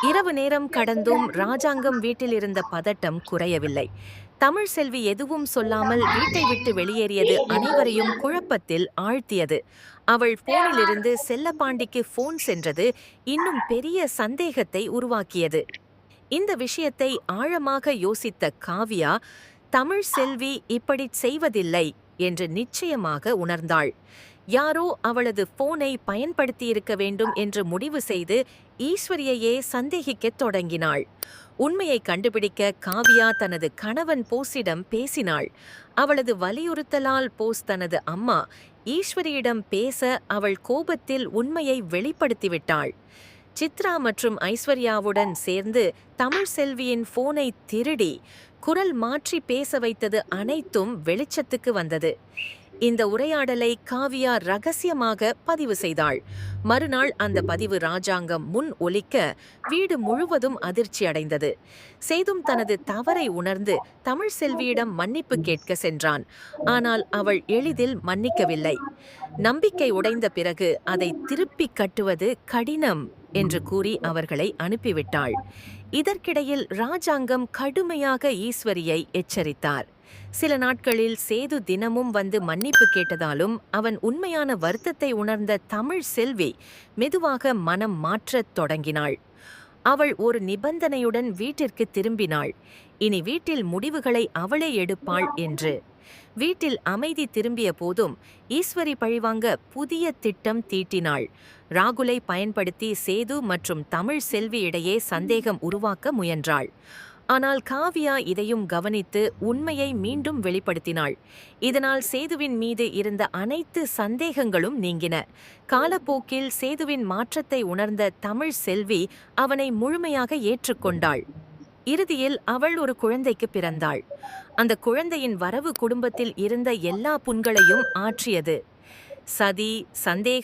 இரவு நேரம் கடந்தும் ராஜாங்கம் வீட்டில் இருந்த பதட்டம் குறையவில்லை. தமிழ் செல்வி எதுவும் சொல்லாமல் வீட்டை விட்டு வெளியேறியது அனைவரையும் குழப்பத்தில் ஆழ்த்தியது. அவள் போனிலிருந்து செல்லப்பாண்டிக்கு போன் சென்றது இன்னும் பெரிய சந்தேகத்தை உருவாக்கியது. இந்த விஷயத்தை ஆழமாக யோசித்த காவ்யா, தமிழ் செல்வி இப்படிச் செய்வதில்லை என்று நிச்சயமாக உணர்ந்தாள். யாரோ அவளது போனை பயன்படுத்தியிருக்க வேண்டும் என்று முடிவு செய்து ஈஸ்வரியையே சந்தேகிக்கத் தொடங்கினாள். உண்மையை கண்டுபிடிக்க காவ்யா தனது கணவன் போஸிடம் பேசினாள். அவளது வலியுறுத்தலால் போஸ் தனது அம்மா ஈஸ்வரியிடம் பேச அவள் கோபத்தில் உண்மையை வெளிப்படுத்திவிட்டாள். சித்ரா மற்றும் ஐஸ்வர்யாவுடன் சேர்ந்து தமிழ் செல்வியின் போனை திருடி குரல் மாற்றி பேச வைத்தது அனைத்தும் வெளிச்சத்துக்கு வந்தது. இந்த உரையாடலை காவ்யா ரகசியமாக பதிவு செய்தாள். மறுநாள் அந்த பதிவு ராஜாங்கம் முன் ஒலிக்க வீடு முழுவதும் அதிர்ச்சி அடைந்தது. சேதும் தனது தவறை உணர்ந்து தமிழ் செல்வியிடம் மன்னிப்பு கேட்க சென்றான். ஆனால் அவள் எளிதில் மன்னிக்கவில்லை. நம்பிக்கை உடைந்த பிறகு அதை திருப்பிக் கட்டுவது கடினம் என்று கூறி அவர்களை அனுப்பிவிட்டாள். இதற்கிடையில் ராஜாங்கம் கடுமையாக ஈஸ்வரியை எச்சரித்தார். சில நாட்களில் சேது தினமும் வந்து மன்னிப்பு கேட்டதாலும் அவன் உண்மையான வருத்தத்தை உணர்ந்த தமிழ் செல்வி மெதுவாக மனம் மாற்றத் தொடங்கினாள். அவள் ஒரு நிபந்தனையுடன் வீட்டிற்கு திரும்பினாள். இனி வீட்டில் முடிவுகளை அவளே எடுப்பாள் என்று. வீட்டில் அமைதி திரும்பிய போதும் ஈஸ்வரி பழிவாங்க புதிய திட்டம் தீட்டினாள். ராகுலை பயன்படுத்தி சேது மற்றும் தமிழ் செல்வி இடையே சந்தேகம் உருவாக்க முயன்றாள். ஆனால் காவ்யா இதையும் கவனித்து உண்மையை மீண்டும் வெளிப்படுத்தினாள். இதனால் சேதுவின் மீது இருந்த அனைத்து சந்தேகங்களும் நீங்கின. காலப்போக்கில் சேதுவின் மாற்றத்தை உணர்ந்த தமிழ் செல்வி அவனை முழுமையாக ஏற்றுக்கொண்டாள். இறுதியில் அவள் ஒரு குழந்தைக்கு பிறந்தாள். அந்த குழந்தையின் வரவு குடும்பத்தில் இருந்த எல்லா புண்களையும் ஆற்றியது. சதி, சந்தேகம்